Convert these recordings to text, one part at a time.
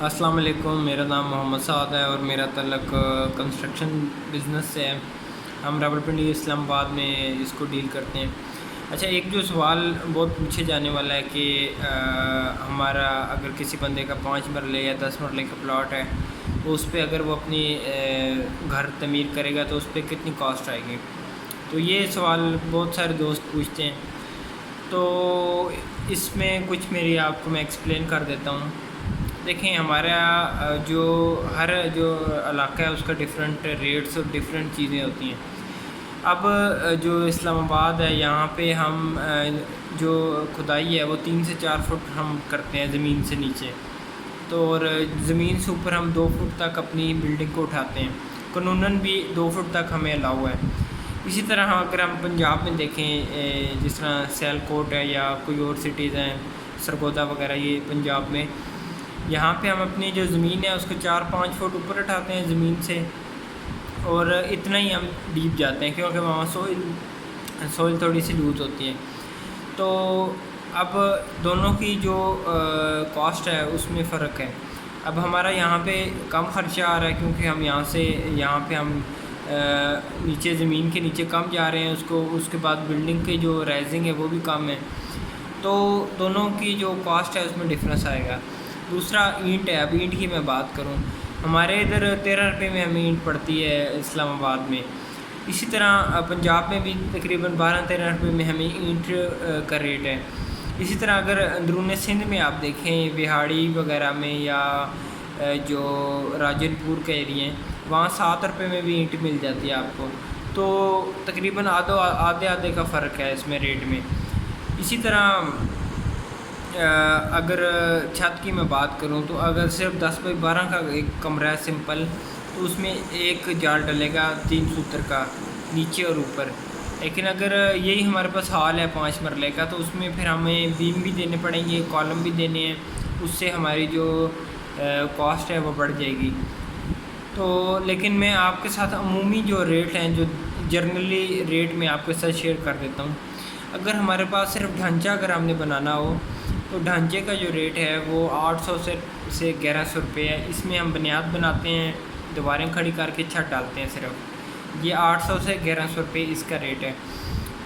السلام علیکم، میرا نام محمد سعد ہے اور میرا تعلق کنسٹرکشن بزنس سے ہے۔ ہم راولپنڈی اسلام آباد میں اس کو ڈیل کرتے ہیں۔ اچھا، ایک جو سوال بہت پوچھے جانے والا ہے کہ ہمارا اگر کسی بندے کا 5 مرلے یا 10 مرلے کا پلاٹ ہے تو اس پہ اگر وہ اپنی گھر تعمیر کرے گا تو اس پہ کتنی کاسٹ آئے گی؟ تو یہ سوال بہت سارے دوست پوچھتے ہیں، تو اس میں کچھ میری آپ کو میں ایکسپلین کر دیتا ہوں۔ دیکھیں، ہمارا جو ہر جو علاقہ ہے اس کا ڈفرینٹ ریٹس اور ڈفرینٹ چیزیں ہوتی ہیں۔ اب جو اسلام آباد ہے یہاں پہ ہم جو کھدائی ہے وہ 3 سے 4 فٹ ہم کرتے ہیں زمین سے نیچے، تو اور زمین سے اوپر ہم 2 فٹ تک اپنی بلڈنگ کو اٹھاتے ہیں۔ قانوناً بھی 2 فٹ تک ہمیں الاؤ ہے۔ اسی طرح اگر ہم پنجاب میں دیکھیں، جس طرح سیال کوٹ ہے یا کوئی اور سٹیز ہیں، سرگودا وغیرہ، یہ پنجاب میں، یہاں پہ ہم اپنی جو زمین ہے اس کو 4-5 فٹ اوپر اٹھاتے ہیں زمین سے، اور اتنا ہی ہم ڈیپ جاتے ہیں کیونکہ وہاں سوئل تھوڑی سی لوز ہوتی ہے۔ تو اب دونوں کی جو کاسٹ ہے اس میں فرق ہے۔ اب ہمارا یہاں پہ کم خرچہ آ رہا ہے کیونکہ ہم یہاں پہ ہم نیچے زمین کے نیچے کم جا رہے ہیں، اس کے بعد بلڈنگ کی جو رائزنگ ہے وہ بھی کم ہے، تو دونوں کی جو کاسٹ ہے اس میں ڈفرینس آئے گا۔ دوسرا اینٹ ہے۔ اب اینٹ کی میں بات کروں، ہمارے ادھر 13 روپے میں ہمیں اینٹ پڑتی ہے اسلام آباد میں۔ اسی طرح پنجاب میں بھی تقریباً 12-13 روپے میں ہمیں اینٹ کا ریٹ ہے۔ اسی طرح اگر اندرون سندھ میں آپ دیکھیں، بہاڑی وغیرہ میں یا جو راجن پور کے ایریے ہیں، وہاں 7 روپے میں بھی اینٹ مل جاتی ہے آپ کو، تو تقریباً آدھے کا فرق ہے اس میں ریٹ میں۔ اسی طرح اگر چھت کی میں بات کروں تو اگر صرف 10x12 کا ایک کمرہ ہے سمپل، تو اس میں ایک جال ڈلے گا 3 سوتر کا نیچے اور اوپر۔ لیکن اگر یہی ہمارے پاس ہال ہے 5 مرلے کا، تو اس میں پھر ہمیں بیم بھی دینے پڑیں گے، کالم بھی دینے ہیں، اس سے ہماری جو کاسٹ ہے وہ بڑھ جائے گی۔ تو لیکن میں آپ کے ساتھ عمومی جو ریٹ ہیں، جو جرنلی ریٹ میں آپ کے ساتھ شیئر کر دیتا ہوں۔ اگر ہمارے پاس صرف ڈھانچہ اگر ہم نے بنانا ہو تو ڈھانچے کا جو ریٹ ہے وہ 800 سے 1100 روپے ہے۔ اس میں ہم بنیاد بناتے ہیں، دیواریں کھڑی کر کے چھت ڈالتے ہیں، صرف یہ 800 سے 1100 روپے اس کا ریٹ ہے۔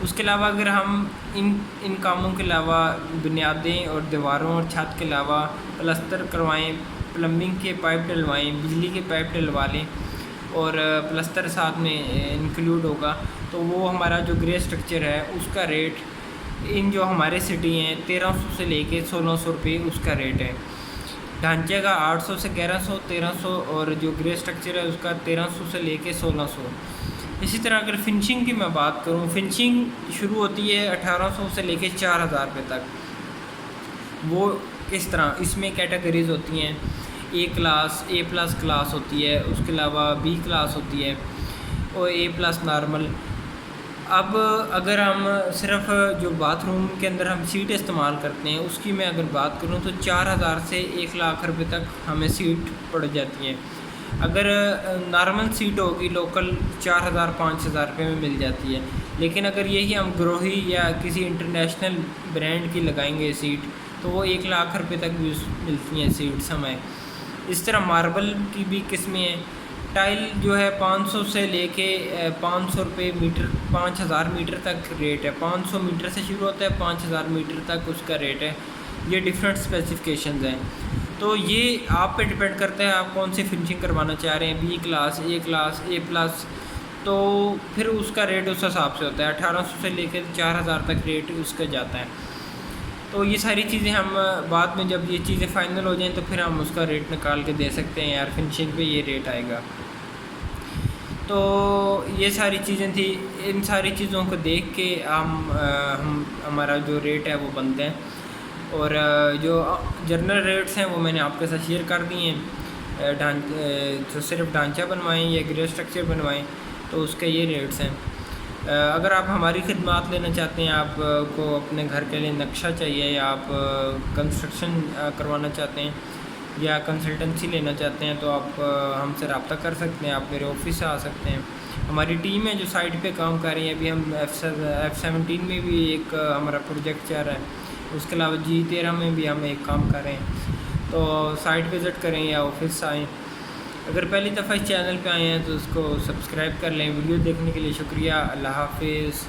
اس کے علاوہ اگر ہم ان کاموں کے علاوہ بنیادیں اور دیواروں اور چھت کے علاوہ پلستر کروائیں، پلمبنگ کے پائپ ڈلوائیں، بجلی کے پائپ ڈلوا لیں اور پلستر ساتھ میں انکلوڈ ہوگا، تو وہ ہمارا جو گرے اسٹرکچر ہے اس کا ریٹ ان جو ہمارے سٹی ہیں 1300 سے لے کے 1600 روپے اس کا ریٹ ہے۔ ڈھانچے کا 800 سے 1100، 1300، اور جو گرے اسٹرکچر ہے اس کا 1300 سے لے کے 1600۔ اسی طرح اگر فنشنگ کی میں بات کروں، فنشنگ شروع ہوتی ہے 1800 سے لے کے 4000 روپے تک۔ وہ کس طرح؟ اس میں کیٹیگریز ہوتی ہیں، اے پلس کلاس ہوتی ہے، اس کے علاوہ بی کلاس ہوتی ہے اور اے پلس نارمل۔ اب اگر ہم صرف جو باتھ روم کے اندر ہم سیٹ استعمال کرتے ہیں اس کی میں اگر بات کروں تو 4000 سے 1,00,000 روپے تک ہمیں سیٹ پڑ جاتی ہے۔ اگر نارمل سیٹ ہوگی لوکل 4000-5000 روپے میں مل جاتی ہے، لیکن اگر یہی ہم گروہی یا کسی انٹرنیشنل برانڈ کی لگائیں گے سیٹ تو وہ 1,00,000 روپے تک بھی ملتی ہیں سیٹس ہمیں۔ اس طرح ماربل کی بھی قسمیں ہیں۔ ٹائل جو ہے 500 سے لے کے 500 روپے میٹر، 5000 میٹر تک ریٹ ہے۔ 500 میٹر سے شروع ہوتا ہے، 5000 میٹر تک اس کا ریٹ ہے۔ یہ ڈفرینٹ اسپیسیفکیشنز ہیں، تو یہ آپ پہ ڈپینڈ کرتا ہے آپ کون سی فنشنگ کروانا چاہ رہے ہیں، بی کلاس، اے پلس، تو پھر اس کا ریٹ اس حساب سے ہوتا ہے۔ 1800 سے لے کے 4000 تک ریٹ اس کا جاتا ہے۔ تو یہ ساری چیزیں ہم بعد میں جب یہ چیزیں فائنل ہو جائیں تو پھر ہم اس کا ریٹ نکال کے دے سکتے ہیں، یار فنشنگ پہ یہ ریٹ آئے گا۔ تو یہ ساری چیزیں تھیں، ان ساری چیزوں کو دیکھ کے ہمارا جو ریٹ ہے وہ بنتے ہیں، اور جو جنرل ریٹس ہیں وہ میں نے آپ کے ساتھ شیئر کر دیے ہیں۔ جو صرف ڈھانچہ بنوائیں یا گرے اسٹرکچر بنوائیں تو اس کے یہ ریٹس ہیں۔ اگر آپ ہماری خدمات لینا چاہتے ہیں، آپ کو اپنے گھر کے لیے نقشہ چاہیے یا آپ کنسٹرکشن کروانا چاہتے ہیں یا کنسلٹنسی لینا چاہتے ہیں تو آپ ہم سے رابطہ کر سکتے ہیں، آپ میرے آفس سے آ سکتے ہیں۔ ہماری ٹیم ہے جو سائٹ پہ کام کر رہی ہے، ابھی ہم F17 میں بھی ایک ہمارا پروجیکٹ چل رہا ہے، اس کے علاوہ G13 میں بھی ہم ایک کام کر رہے ہیں۔ تو سائٹ وزٹ کریں یا آفس آئیں. اگر پہلی دفعہ اس چینل پہ آئے ہیں تو اس کو سبسکرائب کر لیں. ویڈیو دیکھنے کے لیے شکریہ. اللہ حافظ.